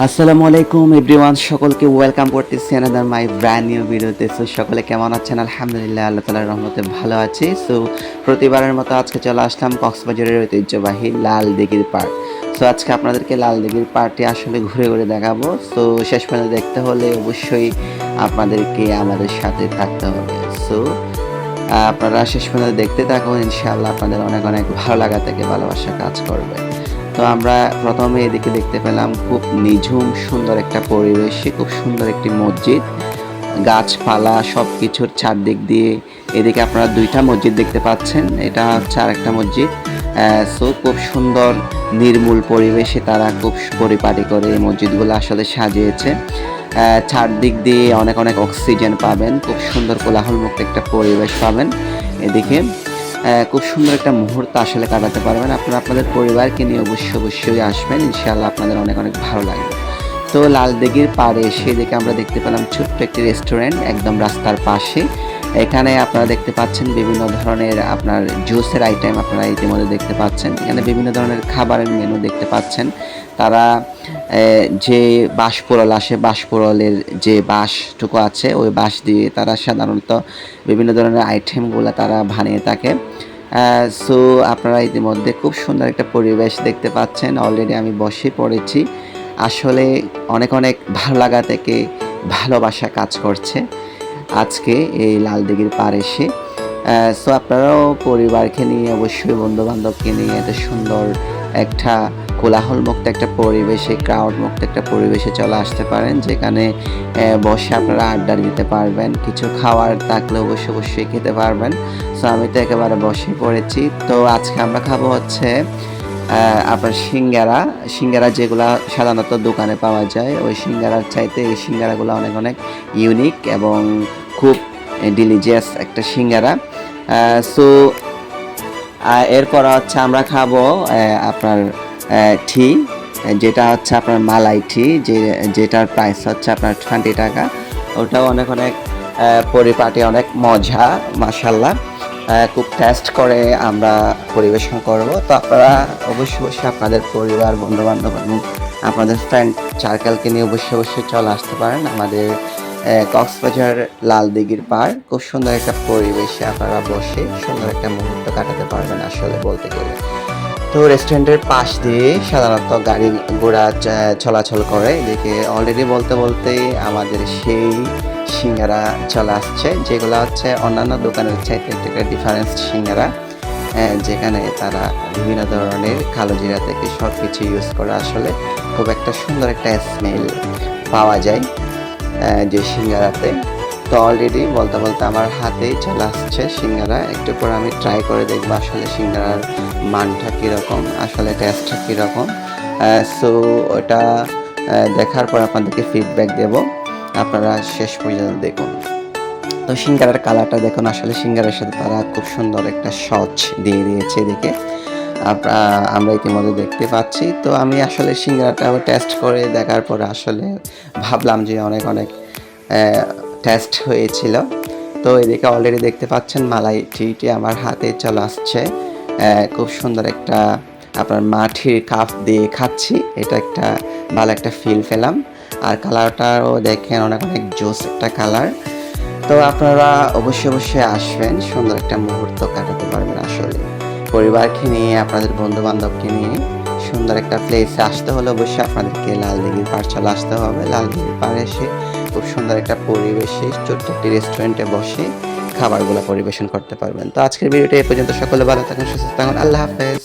আসসালামু আলাইকুম এভরিওয়ান, সকলকে ওয়েলকাম করতেছি অ্যানাদার মাই ব্র্যান্ড নিউ ভিডিওতে। সো সকলে কেমন আছেন? আলহামদুলিল্লাহ, আল্লাহ তাআলার রহমতে ভালো আছি। সো প্রতিবারের মতো আজকে চলে আসলাম কক্সবাজারের ঐতিহ্যবাহী লাল দিঘির পাড়। সো আজকে আপনাদেরকে লাল দিঘির পাড়টি আসলে ঘুরে ঘুরে দেখাবো। সো শেষ পর্যন্ত দেখতে হলে অবশ্যই আপনাদেরকে আমাদের সাথে থাকতে হবে। সো আপনারা শেষ পর্যন্ত দেখতে থাকুন, ইনশাআল্লাহ আপনাদের অনেক অনেক ভালো লাগা থেকে ভালোবাসা কাজ করবে। তো আমরা প্রথমে এদিকে দেখতে পেলাম খুব নিঝুম সুন্দর একটা পরিবেশে খুব সুন্দর একটি মসজিদ, গাছপালা সব কিছুর চারদিক দিয়ে। এদিকে আপনারা দুইটা মসজিদ দেখতে পাচ্ছেন, এটা হচ্ছে আরেকটা মসজিদ। সো খুব সুন্দর নির্মূল পরিবেশে তারা খুব পরিপাটি করে এই মসজিদগুলো আসলে সাজিয়েছে। চারদিক দিয়ে অনেক অনেক অক্সিজেন পাবেন, খুব সুন্দর কোলাহলমুক্ত একটা পরিবেশ পাবেন। এদিকে খুব সুন্দর একটা মুহূর্ত আসলে কাটাতে পারবেন। আপনারা আপনাদের পরিবারকে নিয়ে অবশ্যই আসবেন, ইনশাআল্লাহ আপনাদের অনেক অনেক ভালো লাগবে। তো লাল দিঘির পাড়ে এসে দেখে আমরা দেখতে পেলাম ছোট্ট একটি রেস্টুরেন্ট একদম রাস্তার পাশে। এখানে আপনারা দেখতে পাচ্ছেন বিভিন্ন ধরনের আপনার জুসের আইটেম আপনারা ইতিমধ্যে দেখতে পাচ্ছেন। এখানে বিভিন্ন ধরনের খাবারের মেনু দেখতে পাচ্ছেন। তারা যে বাঁশপোড়ল আসে, বাঁশপোড়লের যে বাঁশটুকু আছে ওই বাঁশ দিয়ে তারা সাধারণত বিভিন্ন ধরনের আইটেমগুলো তারা বানিয়ে থাকে। সো আপনারা ইতিমধ্যে খুব সুন্দর একটা পরিবেশ দেখতে পাচ্ছেন। অলরেডি আমি বসে পড়েছি। আসলে অনেক অনেক ভালো লাগা থেকে ভালোবাসা কাজ করছে আজকে এই লাল দিঘির পাড় এসে। সো আপনারাও পরিবারকে নিয়ে অবশ্যই বন্ধুবান্ধবকে নিয়ে এত সুন্দর একটা কোলাহলমুক্ত একটা পরিবেশে, ক্রাউড মুক্ত একটা পরিবেশে চলে আসতে পারেন, যেখানে বসে আপনারা আড্ডা দিতে পারবেন, কিছু খাওয়ার থাকলে অবশ্যই খেতে পারবেন। সো আমি তো একেবারে বসে পড়েছি। তো আজকে আমরা খাবো হচ্ছে আপনার সিঙ্গারা যেগুলা সাধারণত দোকানে পাওয়া যায় ওই সিঙ্গারার চাইতে এই সিঙ্গারাগুলো অনেক অনেক ইউনিক এবং খুব ডিলিজিয়াস একটা সিঙ্গারা। সো এরপর হচ্ছে আমরা খাবো আপনার টি, যেটা হচ্ছে আপনার মালাই টি, যেটার প্রাইস হচ্ছে আপনার 20 টাকা। ওটাও অনেক অনেক পরিপাটি, অনেক মজা, মাশাল্লাহ। খুব টেস্ট করে আমরা পরিবেশন করব। তো আপনারা অবশ্যই আপনাদের পরিবার, বন্ধুবান্ধব এবং আপনাদের ফ্রেন্ড সার্কেলকে নিয়ে অবশ্যই চলে আসতে পারেন আমাদের কক্সবাজার লাল দিঘির পাড়। খুব সুন্দর একটা পরিবেশে আপনারা বসে সুন্দর একটা মুহূর্ত কাটাতে পারবেন আসলে বলতে গেলে। তো রেস্টুরেন্টের পাশ দিয়ে সাধারণত গাড়ি ঘোড়া চলাচল করে। এদিকে অলরেডি বলতে আমাদের সেই সিঙ্গারা চলে আসছে, যেগুলো হচ্ছে অন্যান্য দোকানের চাইতে একটা ডিফারেন্স সিঙ্গারা, যেখানে তারা বিভিন্ন ধরনের কালো জিরা থেকে সব কিছু ইউজ করে আসলে খুব একটা সুন্দর একটা স্মেল পাওয়া যায় যে সিঙ্গারাতে। তো অলরেডি বলতে আমার হাতেই চলে আসছে সিঙ্গারা। একটু পর আমি ট্রাই করে দেখবো আসলে সিঙ্গারার মানটা কীরকম, আসলে টেস্টটা কীরকম। সো ওটা দেখার পর আপনাদেরকে ফিডব্যাক দেব, আপনারা শেষ পর্যন্ত দেখুন। তো সিঙ্গারার কালারটা দেখুন, আসলে সিঙ্গারের সাথে তারা খুব সুন্দর একটা সস দিয়ে দিয়েছে এদিকে আমরা ইতিমধ্যে দেখতে পাচ্ছি। তো আমি আসলে সিঙ্গারাটাও টেস্ট করে দেখার পরে আসলে ভাবলাম যে অনেক অনেক টেস্ট হয়েছিল। তো এদিকে অলরেডি দেখতে পাচ্ছেন মালাই টিটি আমার হাতে চলে আসছে। খুব সুন্দর একটা আপনার মাটির কাপ দিয়ে খাচ্ছি, এটা একটা ভালো একটা ফিল পেলাম। আর কালারটাও দেখেন অনেক অনেক জোস একটা কালার। তো আপনারা অবশ্যই আসবেন, সুন্দর একটা মুহূর্ত কাটাতে পারবেন আসলে পরিবারকে নিয়ে, আপনাদের বন্ধু বান্ধবকে নিয়ে। সুন্দর একটা প্লেসে আসতে হলে অবশ্যই আপনাদেরকে লাল দিঘির পাড় চলে আসতে হবে। লাল দিঘির পাড়ে এসে খুব সুন্দর একটা পরিবেশে ছোট্ট একটি রেস্টুরেন্টে বসে খাবারগুলো পরিবেশন করতে পারবেন। তো আজকের ভিডিওটা এ পর্যন্ত। সকলে ভালো থাকুন, সুস্থ থাকুন, আল্লাহ হাফেজ।